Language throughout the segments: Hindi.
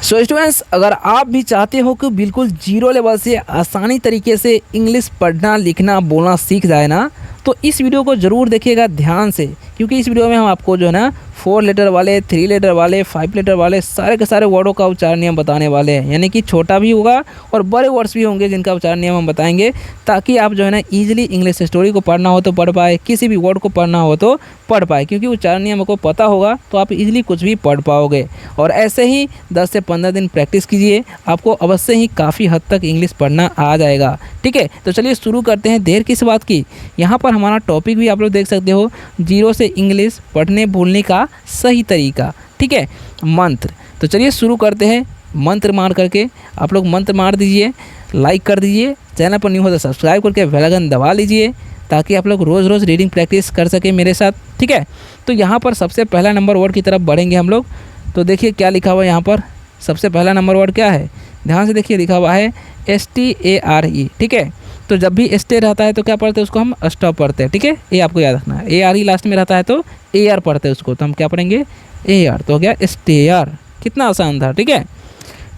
सो स्टूडेंट्स, अगर आप भी चाहते हो कि बिल्कुल जीरो लेवल से आसानी तरीके से इंग्लिश पढ़ना लिखना बोलना सीख जाए ना, तो इस वीडियो को ज़रूर देखिएगा ध्यान से, क्योंकि इस वीडियो में हम आपको जो है ना 4 लेटर वाले, 3 लेटर वाले, 5 लेटर वाले सारे के सारे वर्डों का उच्चारण नियम बताने वाले हैं। यानी कि छोटा भी होगा और बड़े वर्ड्स भी होंगे जिनका उच्चारण नियम हम बताएंगे, ताकि आप जो है ना ईजिली इंग्लिश स्टोरी को पढ़ना हो तो पढ़ पाए, किसी भी वर्ड को पढ़ना हो तो पढ़ पाए। क्योंकि उच्चारण नियम को पता होगा तो आप इजीली कुछ भी पढ़ पाओगे। और ऐसे ही 10 से 15 दिन प्रैक्टिस कीजिए, आपको अवश्य ही काफ़ी हद तक इंग्लिश पढ़ना आ जाएगा। ठीक है, तो चलिए शुरू करते हैं। देर किस बात की, यहाँ पर हमारा टॉपिक भी आप लोग देख सकते हो, जीरो से इंग्लिश पढ़ने बोलने का सही तरीका। ठीक है, मंत्र। तो चलिए शुरू करते हैं। मंत्र मार करके आप लोग मंत्र मार दीजिए, लाइक कर दीजिए, चैनल पर न्यू हो तो सब्सक्राइब करके बेल आइकन दबा लीजिए, ताकि आप लोग रोज़ रोज़ रीडिंग प्रैक्टिस कर सके मेरे साथ। ठीक है, तो यहाँ पर सबसे पहला नंबर वर्ड की तरफ बढ़ेंगे हम लोग। तो देखिए क्या लिखा हुआ है यहाँ पर। सबसे पहला नंबर वर्ड क्या है, ध्यान से देखिए, लिखा हुआ है STARE। ठीक है, तो जब भी ST रहता है तो क्या पढ़ते हैं, उसको हम स्टॉप पढ़ते हैं। ठीक है, ये आपको याद रखना है। ARE लास्ट में रहता है तो AR पढ़ते हैं उसको, तो हम क्या पढ़ेंगे, AR। तो हो गया स्टेयर। कितना आसान था। ठीक है,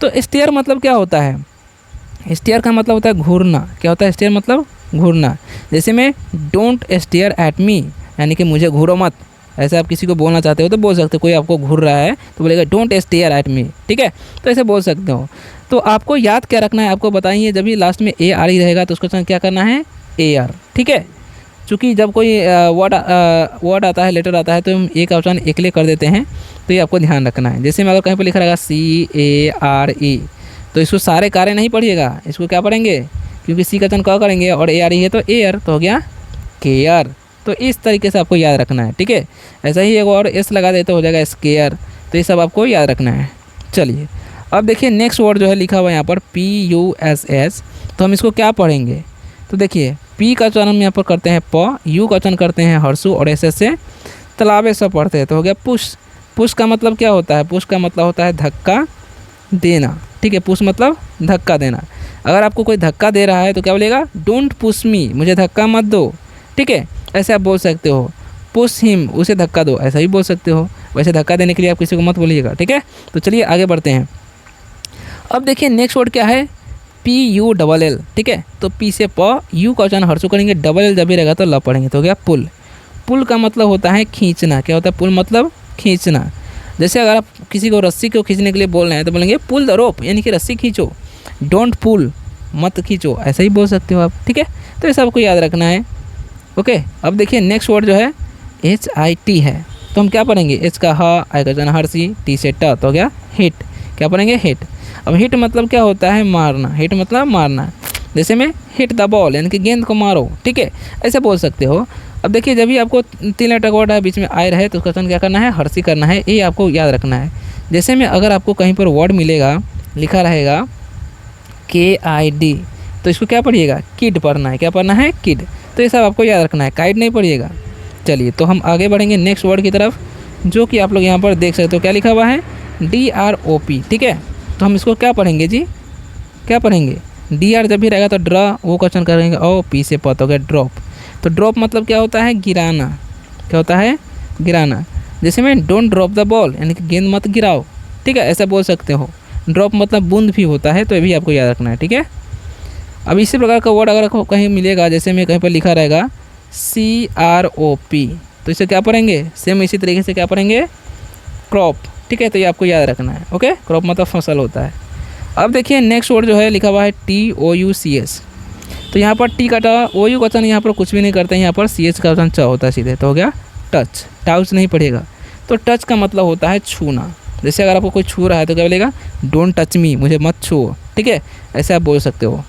तो स्टेयर मतलब क्या होता है, स्टेयर का मतलब होता है घूरना। क्या होता है स्टेयर मतलब, घूरना। जैसे मैं डोंट स्टेयर एट मी, यानी कि मुझे घूरो मत। ऐसे आप किसी को बोलना चाहते हो तो बोल सकते हो, कोई आपको घूर रहा है तो बोलेगा डोंट स्टेयर एट मी। ठीक है, तो ऐसे बोल सकते हो। तो आपको याद क्या रखना है, आपको बताइए। जब भी लास्ट में ARE रहेगा तो उसको क्या करना है, AR। ठीक है, चूँकि जब कोई वर्ड आता है, लेटर आता है, तो हम एक उच्चारण एकले कर देते हैं, तो ये आपको ध्यान रखना है। जैसे में अगर कहीं पर लिखा रहेगा CARE, तो इसको सारे कार्य नहीं पढ़िएगा, इसको क्या पढ़ेंगे, क्योंकि C का उच्चारण क्या करेंगे और ARE है तो एयर, तो हो गया केयर। तो इस तरीके से आपको याद रखना है। ठीक है, ऐसा ही एक और S लगा देते हो जाएगा स्केयर। तो ये सब आपको याद रखना है। चलिए अब देखिए नेक्स्ट वर्ड जो है लिखा हुआ है यहाँ पर PUSS। तो हम इसको क्या पढ़ेंगे, तो देखिए P का उच्चारण हम यहाँ पर करते हैं प, U का उच्चारण करते हैं हर्षु, और SS से तालाबे सब पढ़ते हैं। तो हो गया पुश। पुश का मतलब क्या होता है, पुश का मतलब होता है धक्का देना। ठीक है, पुश मतलब धक्का देना। अगर आपको कोई धक्का दे रहा है तो क्या बोलेगा, डोंट पुश मी, मुझे धक्का मत दो। ठीक है, ऐसे आप बोल सकते हो। पुश हिम, उसे धक्का दो, ऐसा ही बोल सकते हो। वैसे धक्का देने के लिए आप किसी को मत बोलिएगा। ठीक है, तो चलिए आगे बढ़ते हैं। अब देखिए नेक्स्ट वर्ड क्या है, PULL। ठीक है, तो P से प, U का उच्चारण हर्षु करेंगे, डबल L जब भी रहेगा तो ल पढ़ेंगे। तो हो गया पुल। पुल का मतलब होता है खींचना। क्या होता है पुल मतलब, खींचना। जैसे अगर आप किसी को रस्सी को खींचने के लिए बोल रहे हैं तो बोलेंगे पुल द रोप, यानी कि रस्सी खींचो। डोंट पुल, मत खींचो, ऐसा ही बोल सकते हो आप। ठीक है, तो ये सबको याद रखना है। ओके, अब देखिए नेक्स्ट वर्ड जो है HIT है। तो हम क्या पढ़ेंगे, H का ह, I का उच्चारण हर्षी, T से ट, तो हो गया हिट। क्या पढ़ेंगे, हिट। अब हिट मतलब क्या होता है, मारना। हिट मतलब मारना। जैसे में हिट द बॉल, यानी कि गेंद को मारो। ठीक है, ऐसे बोल सकते हो। अब देखिए जब भी आपको 3 लेटर वर्ड है, बीच में I रहे, तो उसका उच्चारण क्या करना है, हर्षी करना है। ये आपको याद रखना है। जैसे में अगर आपको कहीं पर वर्ड मिलेगा, लिखा रहेगा KID, तो इसको क्या पढ़िएगा, किड पढ़ना है। क्या पढ़ना है, किड। तो ये सब आपको याद रखना है, काइड नहीं पढ़िएगा। चलिए तो हम आगे बढ़ेंगे नेक्स्ट वर्ड की तरफ, जो कि आप लोग यहाँ पर देख सकते हो। क्या लिखा हुआ है, DROP। ठीक है, तो हम इसको क्या पढ़ेंगे जी, क्या पढ़ेंगे, DR जब भी रहेगा तो ड्रा, वो क्वेश्चन करेंगे, और P से प, हो गया ड्रॉप। तो ड्रॉप मतलब क्या होता है, गिराना। क्या होता है, गिराना। जैसे में डोंट ड्रॉप द बॉल, यानी कि गेंद मत गिराओ। ठीक है, ऐसा बोल सकते हो। ड्रॉप मतलब बूंद भी होता है, तो ये भी आपको याद रखना है। ठीक है, अब इसी प्रकार का वर्ड अगर आपको कहीं मिलेगा, जैसे में कहीं पर लिखा रहेगा CROP, तो इसे क्या पढ़ेंगे, सेम इसी तरीके से क्या पढ़ेंगे, क्रॉप। ठीक है, तो ये आपको याद रखना है। ओके, क्रॉप मतलब फसल होता है। अब देखिए नेक्स्ट वर्ड जो है लिखा हुआ है TOUCH। तो यहाँ पर T का टा, OU का उच्चारण यहाँ पर कुछ भी नहीं करते हैं, यहाँ पर CH का उच्चारण च होता है सीधे। तो हो गया टच, टाउच नहीं पड़ेगा। तो टच का मतलब होता है छूना। जैसे अगर आपको कोई छू रहा है तो क्या बोलेगा, डोंट टच मी, मुझे मत छुओ। ठीक है, ऐसे आप बोल सकते हो।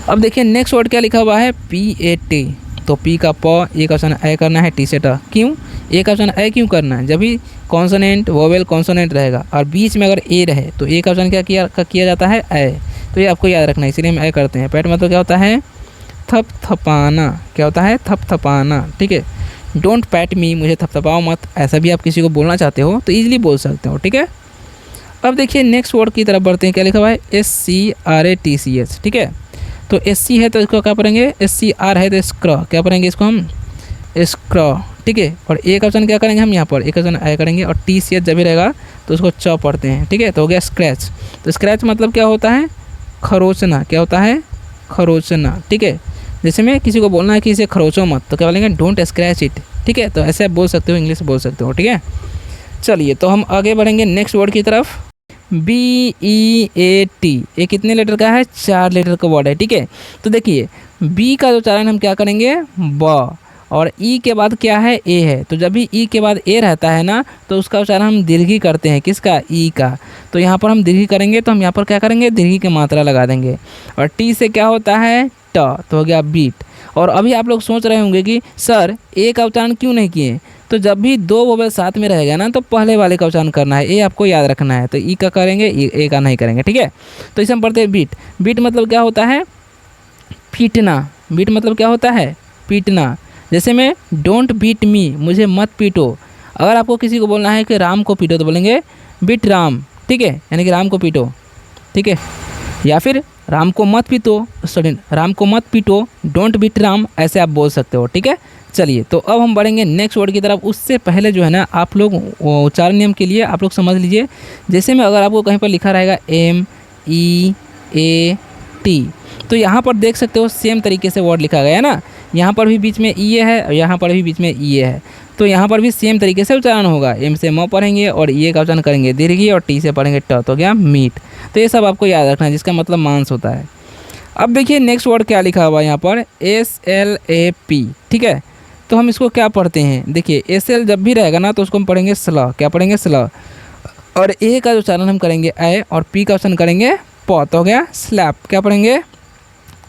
अब देखिए नेक्स्ट वर्ड क्या लिखा हुआ है, PAT। तो P का प, ए का उच्चारण ए करना है, T से ट। क्यों, ए का उच्चारण ए क्यों करना है, जब भी कॉन्सोनेंट वोवेल कॉन्सोनेंट रहेगा और बीच में अगर ए रहे तो ए का उच्चारण क्या किया जाता है, ए। तो ये आपको याद रखना है, इसलिए हम ए करते हैं। पैट मतलब क्या होता है, थपथपाना। क्या होता है, थपथपाना। ठीक है, डोंट पैट मी, मुझे थपथपाओ मत, ऐसा भी आप किसी को बोलना चाहते हो तो ईजिली बोल सकते हो। ठीक है, अब देखिए नेक्स्ट वर्ड की तरफ बढ़ते हैं। क्या लिखा हुआ है, SCRATCH। ठीक है, तो SC है तो इसको क्या पढ़ेंगे, SCR है तो स्क्र। क्या पढ़ेंगे इसको हम, स्क्र। ठीक है। और ए का उच्चारण क्या करेंगे हम यहाँ पर, ए का उच्चारण आया करेंगे और टी सी एच जब भी रहेगा तो उसको च पढ़ते हैं, ठीक है। तो हो गया स्क्रैच। तो स्क्रैच मतलब क्या होता है, खरोचना। क्या होता है, खरोचना, ठीक है। जैसे में किसी को बोलना है कि इसे खरोचो मत, तो क्या बोलेंगे, डोंट स्क्रैच इट, ठीक है। तो ऐसे आप बोल सकते हो, इंग्लिश बोल सकते हो, ठीक है। चलिए तो हम आगे बढ़ेंगे नेक्स्ट वर्ड की तरफ। BEAT, ये कितने लेटर का है, 4 लेटर का वर्ड है, ठीक है। तो देखिए बी का जो उच्चारण हम क्या करेंगे, ब, और ई के बाद क्या है, ए है। तो जब भी ई के बाद ए रहता है ना, तो उसका उच्चारण हम दीर्घी करते हैं, किसका, ई का। तो यहाँ पर हम दीर्घी करेंगे, तो हम यहाँ पर क्या करेंगे, दीर्घी की मात्रा लगा देंगे। और टी से क्या होता है, ट, तो हो गया बीट। और अभी आप लोग सोच रहे होंगे कि सर ए का उच्चारण क्यों नहीं किए। तो जब भी 2 वोवेल साथ में रहेगा ना, तो पहले वाले का उच्चारण करना है, ए आपको याद रखना है। तो ई का करेंगे, ए का नहीं करेंगे, ठीक है। तो इसे हम पढ़ते हैं बीट। बीट मतलब क्या होता है, पीटना। बीट मतलब क्या होता है, पीटना। जैसे में डोंट बीट मी, मुझे मत पीटो। अगर आपको किसी को बोलना है कि राम को पीटो, तो बोलेंगे बीट राम, ठीक है, यानी कि राम को पीटो, ठीक है। या फिर राम को मत पीटो, सॉरी राम को मत पीटो, डोंट बीट राम, ऐसे आप बोल सकते हो, ठीक है। चलिए तो अब हम बढ़ेंगे नेक्स्ट वर्ड की तरफ। उससे पहले जो है ना, आप लोग उच्चारण नियम के लिए आप लोग समझ लीजिए। जैसे में अगर आपको कहीं पर लिखा रहेगा MEAT, तो यहाँ पर देख सकते हो सेम तरीके से वर्ड लिखा गया है ना। यहाँ पर भी बीच में ई है और यहाँ पर भी बीच में ई है। तो यहाँ पर भी सेम तरीके से उच्चारण होगा। एम से म पढ़ेंगे और ये का उच्चारण करेंगे दीर्घी, और टी से पढ़ेंगे ट, तो गया मीट। तो ये सब आपको याद रखना है, जिसका मतलब मांस होता है। अब देखिए नेक्स्ट वर्ड क्या लिखा हुआ है यहाँ पर, SLAP, ठीक है। तो हम इसको क्या पढ़ते हैं, देखिए SL जब भी रहेगा ना, तो उसको हम पढ़ेंगे स्ल। क्या पढ़ेंगे, स्ल। और ए का जो उच्चारण हम करेंगे ए, और पी का उच्चारण करेंगे प, तो हो गया स्लैप। क्या पढ़ेंगे,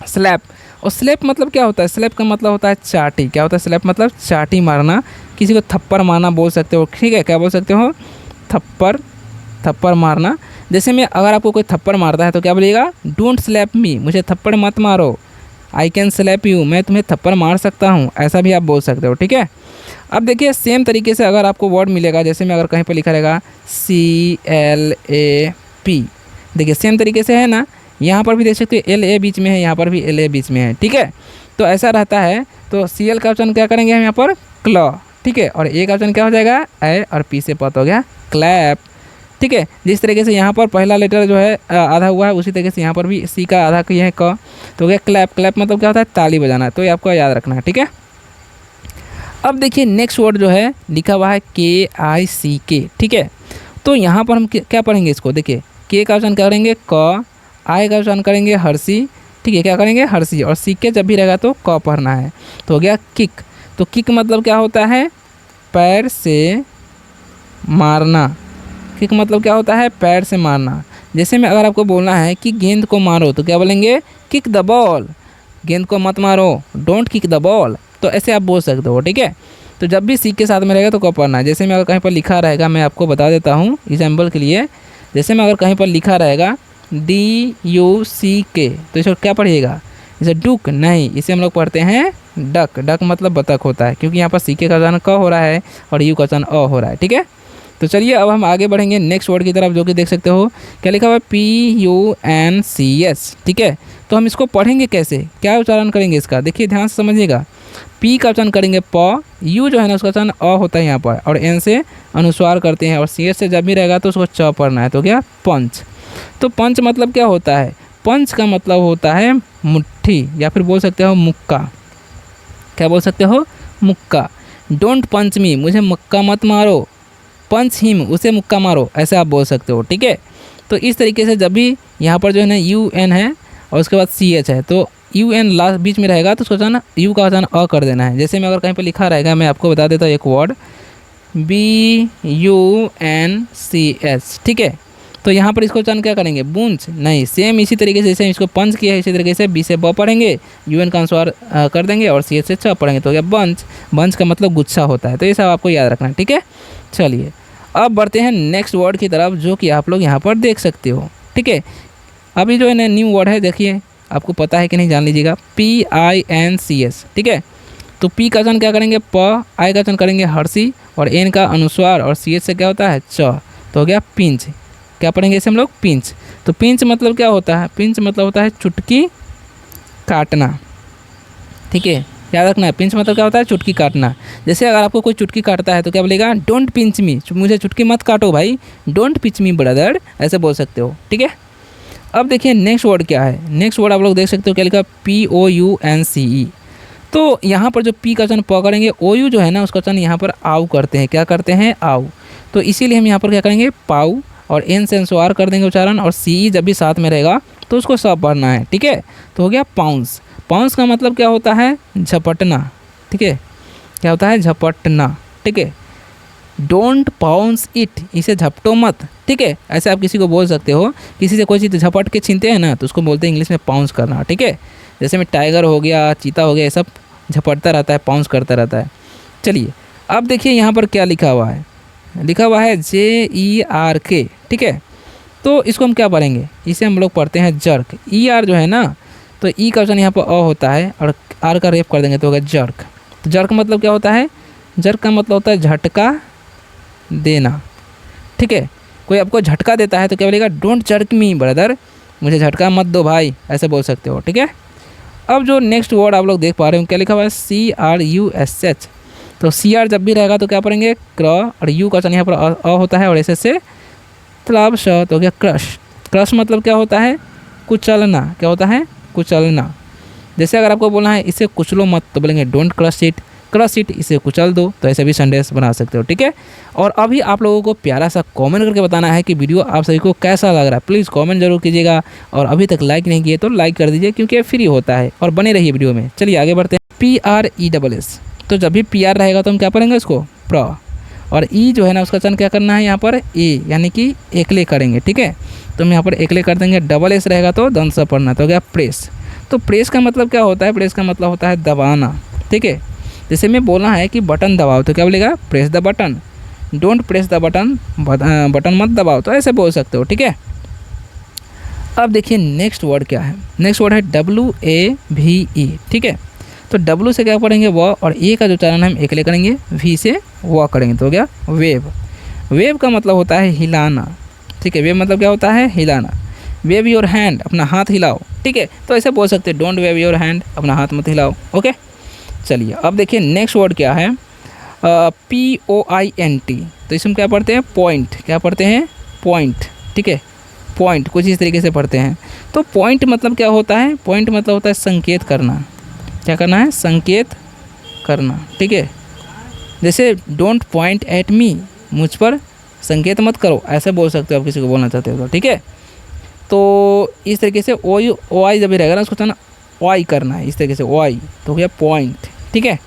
स्लैप। और स्लैप मतलब क्या होता है, स्लैप का मतलब होता है चाटी। क्या होता है, स्लैप मतलब चाटी मारना, किसी को थप्पड़ मारना बोल सकते हो, ठीक है। क्या बोल सकते हो, थप्पड़, थप्पड़ मारना। जैसे में अगर आपको कोई थप्पड़ मारता है तो क्या बोलिएगा, डोंट स्लैप मी, मुझे थप्पड़ मत मारो। आई कैन स्लैप यू, मैं तुम्हें थप्पड़ मार सकता हूँ, ऐसा भी आप बोल सकते हो, ठीक है। अब देखिए सेम तरीके से अगर आपको वर्ड मिलेगा, जैसे में अगर कहीं पर लिखा रहेगा CLAP, देखिए सेम तरीके से है ना। यहाँ पर भी देख सकते हो LA बीच में है, यहाँ पर भी LA बीच में है, ठीक है। तो ऐसा रहता है। तो CL का उच्चारण क्या करेंगे हम यहाँ पर, क्ल, ठीक है। और ए का उच्चारण क्या हो जाएगा, ए, और पी से पत हो गया क्लैप, ठीक है। जिस तरीके से यहाँ पर पहला लेटर जो है आधा हुआ है, उसी तरीके से यहाँ पर भी सी का आधा किया है क, तो हो गया क्लैप। क्लैप मतलब क्या होता है, ताली बजाना। तो ये आपको याद रखना है, ठीक है। अब देखिए नेक्स्ट वर्ड जो है लिखा हुआ है KICK, ठीक है। तो यहाँ पर हम क्या पढ़ेंगे इसको, देखिए के का उच्चारण करेंगे क, आई का उच्चारण करेंगे हर्षी, ठीक है। क्या करेंगे, हर्षी। और सीके जब भी रहेगा तो क पढ़ना है, तो हो गया किक। तो किक मतलब क्या होता है, पैर से मारना। किक मतलब क्या होता है, पैर से मारना। जैसे में अगर आपको बोलना है कि गेंद को मारो, तो क्या बोलेंगे, किक द बॉल, गेंद को मत मारो, डोंट किक द बॉल। तो ऐसे आप बोल सकते हो, ठीक है। तो जब भी सीख के साथ में रहेगा तो कब पढ़ना है। जैसे में अगर कहीं पर लिखा रहेगा, मैं आपको बता देता हूँ एग्जाम्पल के लिए। जैसे में अगर कहीं पर लिखा रहेगा DUCK, तो इसको क्या पढ़िएगा, जैसे डुक नहीं, इसे हम लोग पढ़ते हैं डक। डक मतलब बतख होता है, क्योंकि यहाँ पर सीके का उच्चारण क हो रहा है और यू का उच्चारण अ हो रहा है, ठीक है। तो चलिए अब हम आगे बढ़ेंगे नेक्स्ट वर्ड की तरफ, जो कि देख सकते हो क्या लिखा हुआ है, PUNCS, ठीक है। तो हम इसको पढ़ेंगे कैसे, क्या उच्चारण करेंगे इसका, देखिए ध्यान से समझिएगा। पी का उच्चारण करेंगे प, यू जो है ना उसका उच्चारण अ होता है यहाँ पर, और एन से अनुस्वार करते हैं, और सी एस से जब भी रहेगा तो उसको च पढ़ना है, तो क्या पंच। तो पंच मतलब क्या होता है, पंच का मतलब होता है मुट्ठी, या फिर बोल सकते हो मुक्का। क्या बोल सकते हो, मुक्का। डोंट पंच मी, मुझे मुक्का मत मारो, पंच हिम, उसे मुक्का मारो, ऐसे आप बोल सकते हो, ठीक है। तो इस तरीके से जब भी यहाँ पर जो है ना UN है और उसके बाद CH है, तो UN लास्ट बीच में रहेगा तो उसको जो है ना यू का उच्चारण अ कर देना है। जैसे में अगर कहीं पर लिखा रहेगा, मैं आपको बता देता हूँ एक वर्ड BUNCS, ठीक है। तो यहाँ पर इसको उच्चारण क्या करेंगे, बूंच नहीं, सेम इसी तरीके से जैसे इसको पंच किया है, इसी तरीके से बी से ब पढ़ेंगे, UN का अनुस्वार कर देंगे, और CH से च पढ़ेंगे, तो हो गया बंच। बंच का मतलब गुच्छा होता है। तो ये सब आपको याद रखना है, ठीक है। चलिए अब बढ़ते हैं नेक्स्ट वर्ड की तरफ, जो कि आप लोग यहाँ पर देख सकते हो, ठीक है। अभी जो है ना न्यू वर्ड है, देखिए आपको पता है कि नहीं, जान लीजिएगा, PINCS, ठीक है। तो पी का उच्चारण क्या करेंगे प, आई का उच्चारण करेंगे हर्षी, और एन का अनुस्वार, और CH से क्या होता है च, तो हो गया पिंच। क्या पढ़ेंगे इसे हम लोग, पिंच। तो पिंच मतलब क्या होता है, पिंच मतलब होता है चुटकी काटना, ठीक है। याद रखना है, पिंच मतलब क्या होता है, चुटकी काटना। जैसे अगर आपको कोई चुटकी काटता है तो क्या बोलेगा, डोंट पिंच मी, मुझे चुटकी मत काटो भाई, डोंट पिंच मी ब्रदर, ऐसे बोल सकते हो। ठीक है, अब देखिए नेक्स्ट वर्ड क्या है। नेक्स्ट वर्ड आप लोग देख सकते हो क्या लिखा, POUNCE। तो यहाँ पर जो पी का वचन प करेंगे, OU जो है ना उसका वचन यहाँ पर आउ करते हैं, क्या करते हैं, आउ। तो इसीलिए हम यहाँ पर क्या करेंगे, पाऊ, और एन से एनसोआर कर देंगे उच्चारण, और CE जब भी साथ में रहेगा तो उसको सब पढ़ना है। ठीक है, तो हो गया पाउंस। पाउंस का मतलब क्या होता है, झपटना। ठीक है, क्या होता है, झपटना। ठीक है, डोंट पाउंस इट, इसे झपटो मत। ठीक है, ऐसे आप किसी को बोल सकते हो, किसी से कोई चीज़ झपट के छीनते हैं ना तो उसको बोलते हैं इंग्लिश में पाउंस करना। ठीक है, जैसे में टाइगर हो गया, चीता हो गया, ये सब झपटता रहता है, पाउंस करता रहता है। चलिए अब देखिए यहाँ पर क्या लिखा हुआ है, लिखा हुआ है JERK। ठीक है, तो इसको हम क्या पढ़ेंगे, इसे हम लोग पढ़ते हैं जर्क। ER जो है ना, तो ई का वचन यहाँ पर अ होता है और आर का रेप कर देंगे तो होगा जर्क। तो जर्क मतलब क्या होता है, जर्क का मतलब होता है झटका देना। ठीक है, कोई आपको झटका देता है तो क्या बोलेगा, डोंट जर्क मी ब्रदर, मुझे झटका मत दो भाई, ऐसे बोल सकते हो। ठीक है, अब जो नेक्स्ट वर्ड आप लोग देख पा रहे हो क्या लिखा हुआ है, CRUSH। तो CR जब भी रहेगा तो क्या पढ़ेंगे, क्र, और यू का वचन यहाँ पर अ होता है और ऐसे से तलाब श, तो हो गया क्रश। क्रश मतलब क्या होता है, कुचलना। क्या होता है, कुचलना। जैसे अगर आपको बोलना है इसे कुचलो मत तो बोलेंगे don't crush it, crush it, इसे कुचल दो, तो ऐसे भी सेंटेंस बना सकते हो। ठीक है, और अभी आप लोगों को प्यारा सा कमेंट करके बताना है कि वीडियो आप सभी को कैसा लग रहा है। प्लीज़ कमेंट जरूर कीजिएगा, और अभी तक लाइक नहीं किए तो लाइक कर दीजिए क्योंकि फ्री होता है, और बने रहिए वीडियो में। चलिए आगे बढ़ते हैं। PRESS, तो जब भी PR रहेगा तो हम क्या पढ़ेंगे इसको, प्र, और ई जो है ना उसका वचन क्या करना है यहाँ पर, ए, यानी कि एकले करेंगे। ठीक है, तो हम यहाँ पर एकले कर देंगे। SS रहेगा तो दंत से पढ़ना, तो हो गया प्रेस। तो प्रेस का मतलब क्या होता है, प्रेस का मतलब होता है दबाना। ठीक है, जैसे मैं बोलना है कि बटन दबाओ तो क्या बोलेगा, press the button, don't press the button, button मत दबाओ, तो ऐसे बोल सकते हो। ठीक है, अब देखिए नेक्स्ट वर्ड क्या है। नेक्स्ट वर्ड है WAVE। ठीक है, तो W से क्या पढ़ेंगे, व, और ए का जो उच्चारण हम एकले करेंगे, V से व करेंगे, तो हो गया वेव। वेव का मतलब होता है हिलाना। ठीक है, वेव मतलब क्या होता है, हिलाना। वेव योर हैंड, अपना हाथ हिलाओ। ठीक है, तो ऐसे बोल सकते हैं, डोंट वेव योर हैंड, अपना हाथ मत हिलाओ। ओके, चलिए अब देखिए नेक्स्ट वर्ड क्या है, POINT। तो इसमें क्या पढ़ते हैं, पॉइंट। क्या पढ़ते हैं, पॉइंट। ठीक है, पॉइंट कुछ इस तरीके से पढ़ते हैं। तो पॉइंट मतलब क्या होता है, पॉइंट मतलब होता है संकेत करना। क्या करना है, संकेत करना। ठीक है, जैसे डोंट पॉइंट एट मी, मुझ पर संकेत मत करो, ऐसे बोल सकते हो आप किसी को बोलना चाहते हो तो। ठीक है, तो इस तरीके से OI जब भी रहेगा ना उसको चाहना OI करना है, इस तरीके से OI, तो हो गया पॉइंट। ठीक है,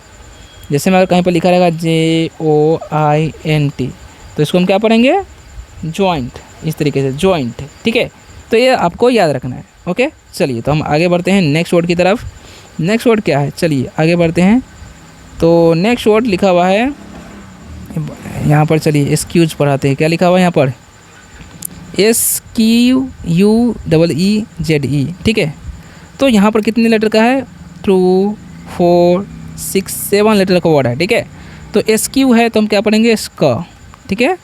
जैसे मैं कहीं पर लिखा रहेगा JOINT, तो इसको हम क्या पढ़ेंगे, जॉइंट, इस तरीके से जॉइंट। ठीक है, तो ये आपको याद रखना है। ओके, चलिए तो हम आगे बढ़ते हैं नेक्स्ट वर्ड की तरफ। नेक्स्ट वर्ड क्या है, चलिए आगे बढ़ते हैं। तो नेक्स्ट वर्ड लिखा हुआ है यहाँ पर, चलिए एक्सक्यूज पढ़ाते हैं। क्या लिखा हुआ है यहाँ पर, SQUEEZE। ठीक है, तो यहाँ पर कितने लेटर का है, 2 4 6 7 लेटर का वर्ड है। ठीक है, तो SQ है तो हम क्या पढ़ेंगे, स्क। ठीक है,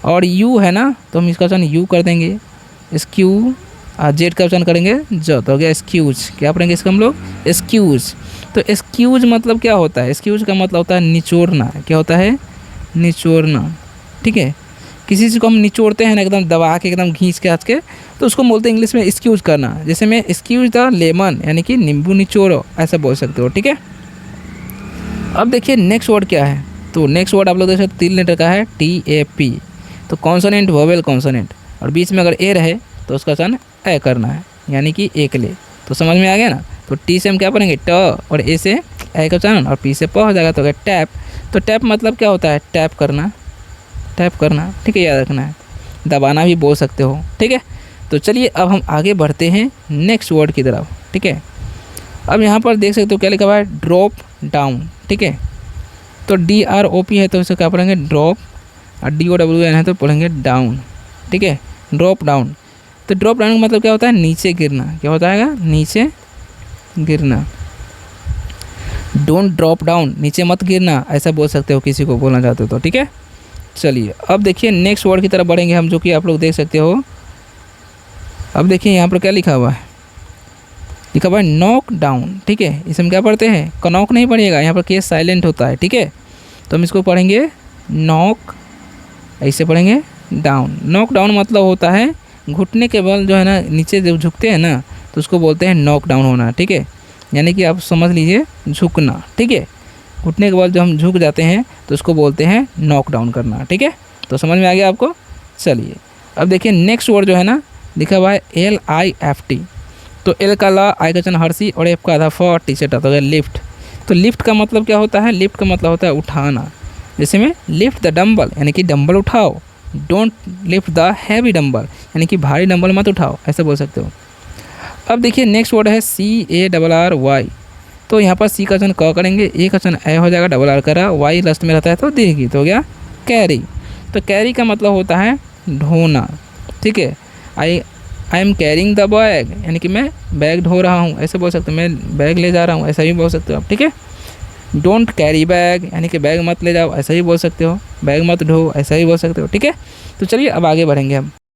और U है ना तो हम इसका वचन U कर देंगे, SQ, Z का वचन करेंगे ज, तो हो गया एक्सक्यूज। क्या पढ़ेंगे इसका हम लोग, एक्सक्यूज। तो एक्सक्यूज मतलब क्या होता है, एक्सक्यूज का मतलब होता है निचोड़ना। क्या होता है, निचोड़ना। ठीक है, किसी चीज़ को हम निचोड़ते हैं ना, एकदम दबा के, एकदम घींच के, हंस के, तो उसको बोलते हैं इंग्लिश में एक्सक्यूज करना। जैसे मैं एक्सक्यूज द लेमन, यानी कि नींबू निचोड़ो, ऐसा बोल सकते हो। ठीक है, अब देखिए नेक्स्ट वर्ड क्या है। तो नेक्स्ट वर्ड आप लोग देख सकते 3 लेटर का है, TAP। तो कॉन्सोनेंट, वोवेल, कॉन्सोनेंट, और बीच में अगर ए रहे तो उसका वचन ए करना है, यानी कि एकले। तो समझ में आ गया ना। तो टी से हम क्या पढ़ेंगे, ट, और ए से ए का उच्चारण, और पी से प हो जाएगा तो क्या, टैप। तो टैप मतलब क्या होता है, टैप करना, टैप करना। ठीक है, याद रखना है, दबाना भी बोल सकते हो। ठीक है, तो चलिए अब हम आगे बढ़ते हैं नेक्स्ट वर्ड की तरफ। ठीक है, अब यहाँ पर देख सकते हो क्या लिखा हुआ है, ड्रॉप डाउन। ठीक है, तो DROP है तो इसे क्या पढ़ेंगे, ड्रॉप, और DOWN है तो पढ़ेंगे डाउन। ठीक है, ड्रॉप डाउन। तो ड्रॉप डाउन का मतलब क्या होता है, नीचे गिरना। क्या होता है, नीचे गिरना। डोंट ड्रॉप डाउन, नीचे मत गिरना, ऐसा बोल सकते हो किसी को बोलना चाहते हो तो। ठीक है, चलिए अब देखिए नेक्स्ट वर्ड की तरफ बढ़ेंगे हम, जो कि आप लोग देख सकते हो। अब देखिए यहाँ पर क्या लिखा हुआ है, लिखा हुआ है नॉक डाउन, ठीक है। इसे हम क्या पढ़ते हैं, कनॉक नहीं पढ़िएगा, यहाँ पर केस साइलेंट होता है, ठीक है। तो हम इसको पढ़ेंगे नॉक, ऐसे पढ़ेंगे डाउन। नॉक डाउन मतलब होता है घुटने के बल जो है ना नीचे जब झुकते हैं ना तो उसको बोलते हैं नॉक डाउन होना, ठीक है। यानी कि आप समझ लीजिए झुकना, ठीक है। घुटने के बल जब हम झुक जाते हैं तो उसको बोलते हैं नॉक डाउन करना, ठीक है। तो समझ में आ गया आपको। चलिए अब देखिए नेक्स्ट वर्ड जो है ना लिखा हुआ है LIFT। तो एल का ला, आई का चन हर्षी और एफ का आधा फ टी से तो गया लिफ्ट। तो लिफ्ट का मतलब क्या होता है, लिफ्ट का मतलब होता है उठाना। जैसे में लिफ्ट द डम्बल यानी कि डंबल उठाओ, don't lift the heavy dumbbell यानी कि भारी डंबल मत उठाओ, ऐसा बोल सकते हो। अब देखिए नेक्स्ट वर्ड है CARRY। तो यहाँ पर सी का चन क करेंगे, ए का चन ए हो जाएगा, डबल आर करा, वाई लास्ट में रहता है तो दीर्घ, तो हो गया कैरी। तो कैरी का मतलब होता है ढोना, ठीक है। I am carrying the bag यानी कि मैं बैग ढो रहा हूँ, ऐसे बोल सकते हो। मैं बैग ले जा रहा हूँ, ऐसा भी बोल सकते हो आप, ठीक है। डोंट कैरी बैग यानी कि बैग मत ले जाओ, ऐसा ही बोल सकते हो। बैग मत ढो, ऐसा ही बोल सकते हो, ठीक है। तो चलिए अब आगे बढ़ेंगे हम।